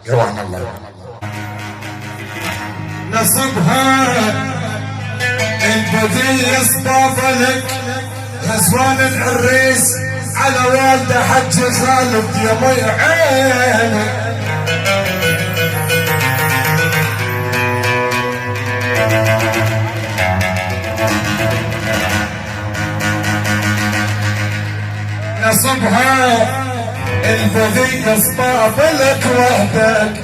يوان الله نصبها البذي يصباب لك غزوان العريس على والده حج خالد يا مي عينك نصبها البذي يصباب لك وحدك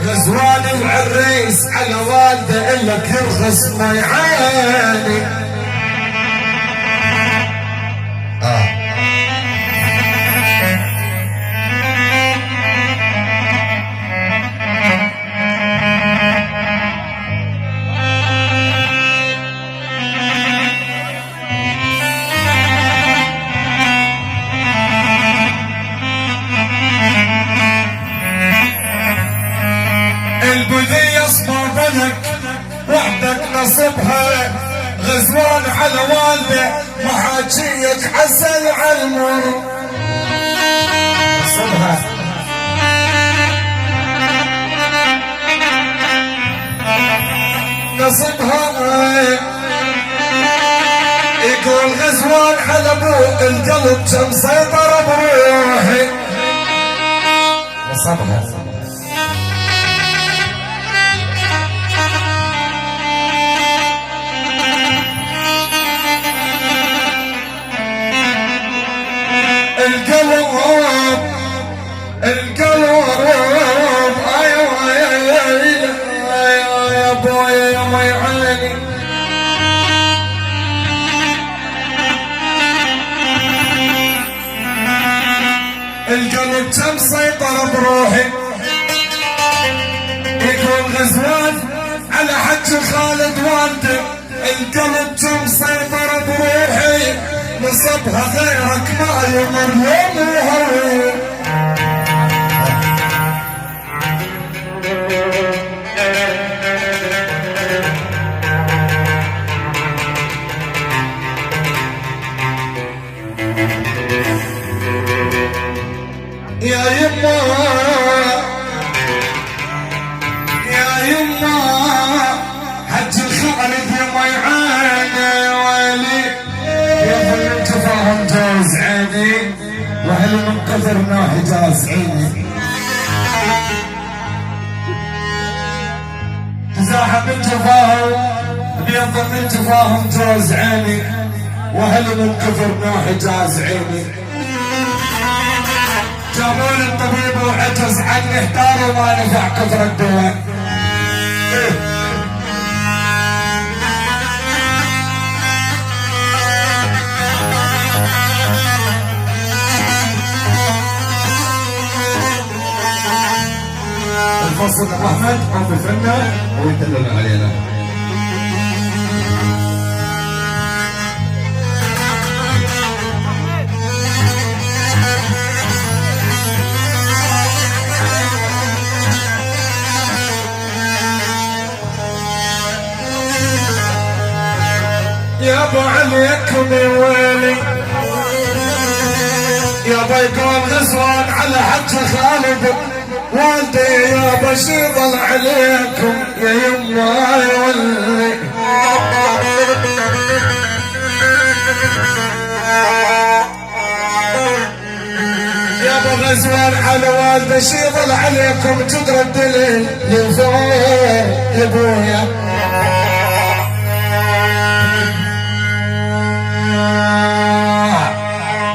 غزوان العريس على والده إلك يرخص ما يعاني البذي يصبر لك وحدك نصبها غزوان على والده محاجيك عسل على المر نصبها نصبها يقول غزوان على ابوك القلب كم سيطر بروحي نصبها القلب ايوه يا ابويا يا مي عيني القلب كم سيطر بروحي يكون غزوان على حج خالد والده القلب كم سيطر بروحي نصبها غيرك ما يمر يوم وهوي يا يما يا يما حج خالد يا مي عيني ويلي يا ظل انتفاهم جاز عيني وهل من قدرنا حجاز عيني تزاحم انتفاهم بيظل انتفاهم جاز عيني وهل من قدرنا حجاز عيني جابون الطبيب وعجز عني احتار وما نفع كثر الدواء الفصل احمد او بفنه ويدلل علينا يا ابو عليكم يا ويلي يا بيقول غزوان على حج خالد والدي يا بشير ضل عليكم يا يما يولي يا ابو غزوان على والدي شيضل عليكم تدرى الدليل ينفع يا ابويا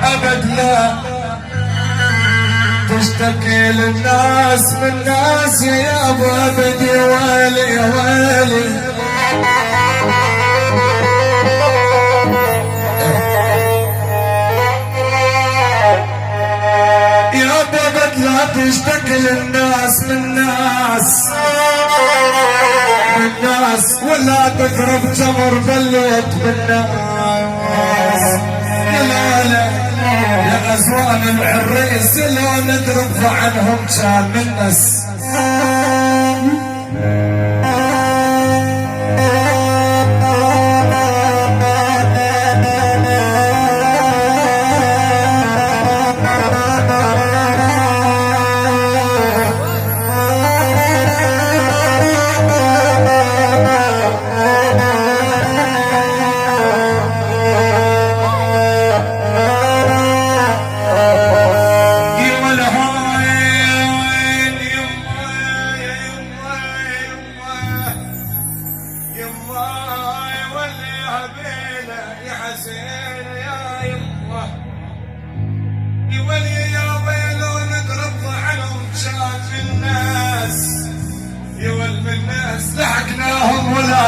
ابد لا تشتكي للناس من ناس يا ابو ابد يا ويلي يا ويلي يا ابو ابد لا تشتكي للناس من ناس ولا تقرب جمر بلوت بالناس يا غزوان العريس لو ندرب عنهم كان من نس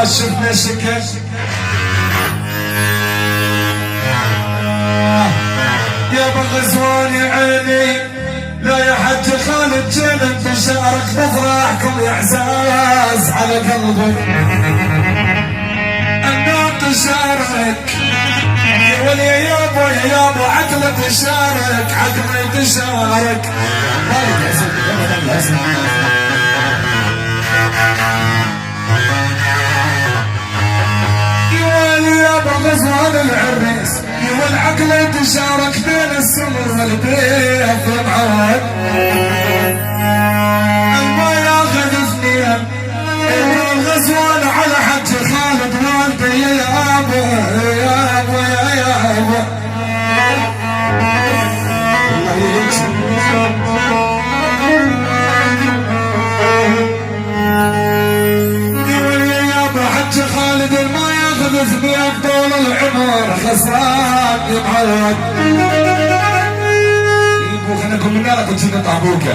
شفنا شكل يا بغزوان يا عيني لا يا حج خالد جنب بشارك بفرحكم يا احساس على قلبي النار تشارك يا ولي يا ابو عقلة تشارك عقلي تشارك يا ولي يا ابو غزوان العريس يا والعقل تشارك بين السمر والبيت معود الما ياخذ اثنين الغزوان على حج خالد والدي يا ابو يا ابو يا ابو يا ابو حج خالد الما ياخذ اثنين طول العمر خسران يا معود يبو خليكم من نارك وتشيل طابوكه